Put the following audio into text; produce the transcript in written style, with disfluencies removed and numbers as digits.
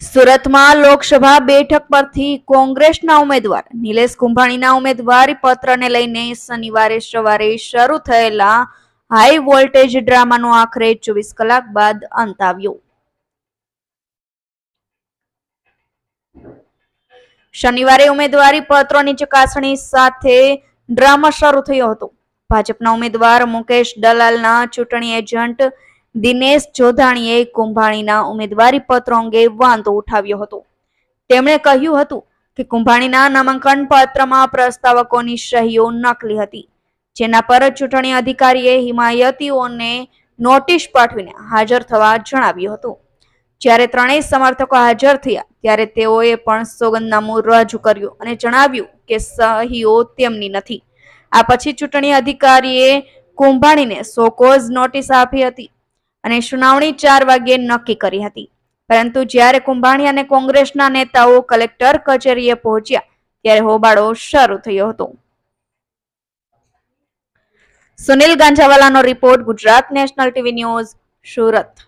સુરતમાં લોકસભા બેઠક પરથી કોંગ્રેસના ઉમેદવાર નિલેશ કુંભાણીના ઉમેદવારી પત્રને લઈને શનિવારે સવારે શરૂ થયેલા હાઈ વોલ્ટેજ ડ્રામાનો આખરે 24 કલાક બાદ અંત આવ્યો. શનિવારે ઉમેદવારી પત્રોની ચકાસણી સાથે ડ્રામા શરૂ થયો હતો. ભાજપના ઉમેદવાર મુકેશ દલાલના ચૂંટણી એજન્ટ દિનેશ જોધાણીએ કુંભાણીના ઉમેદવારી પત્ર અંગે વાંધો ઉઠાવ્યો હતો. તેમણે કહ્યું હતું કે કુંભાણીના નામાંકન પત્રમાં પ્રસ્તાવકોની સહીઓ નકલી હતી, જેના પર ચૂંટણી અધિકારીએ હિમાયતીઓને નોટિસ પાઠવીને હાજર થવા જણાવ્યું હતું. જ્યારે ત્રણેય સમર્થકો હાજર થયા ત્યારે તેઓએ પણ સોગંદનામું રજૂ કર્યું અને જણાવ્યું કે સહીઓ તેમની નથી. આ પછી ચૂંટણી અધિકારીએ કુંભાણીને શોકોઝ નોટિસ આપી હતી અને સુનાવણી 4 વાગ્યે નક્કી કરી હતી. પરંતુ જ્યારે કુંભાણી અને કોંગ્રેસના નેતાઓ કલેક્ટર કચેરીએ પહોંચ્યા ત્યારે હોબાળો શરૂ થયો હતો. સુનિલ ગાંજાવાલાનો report, Gujarat national TV news, Surat.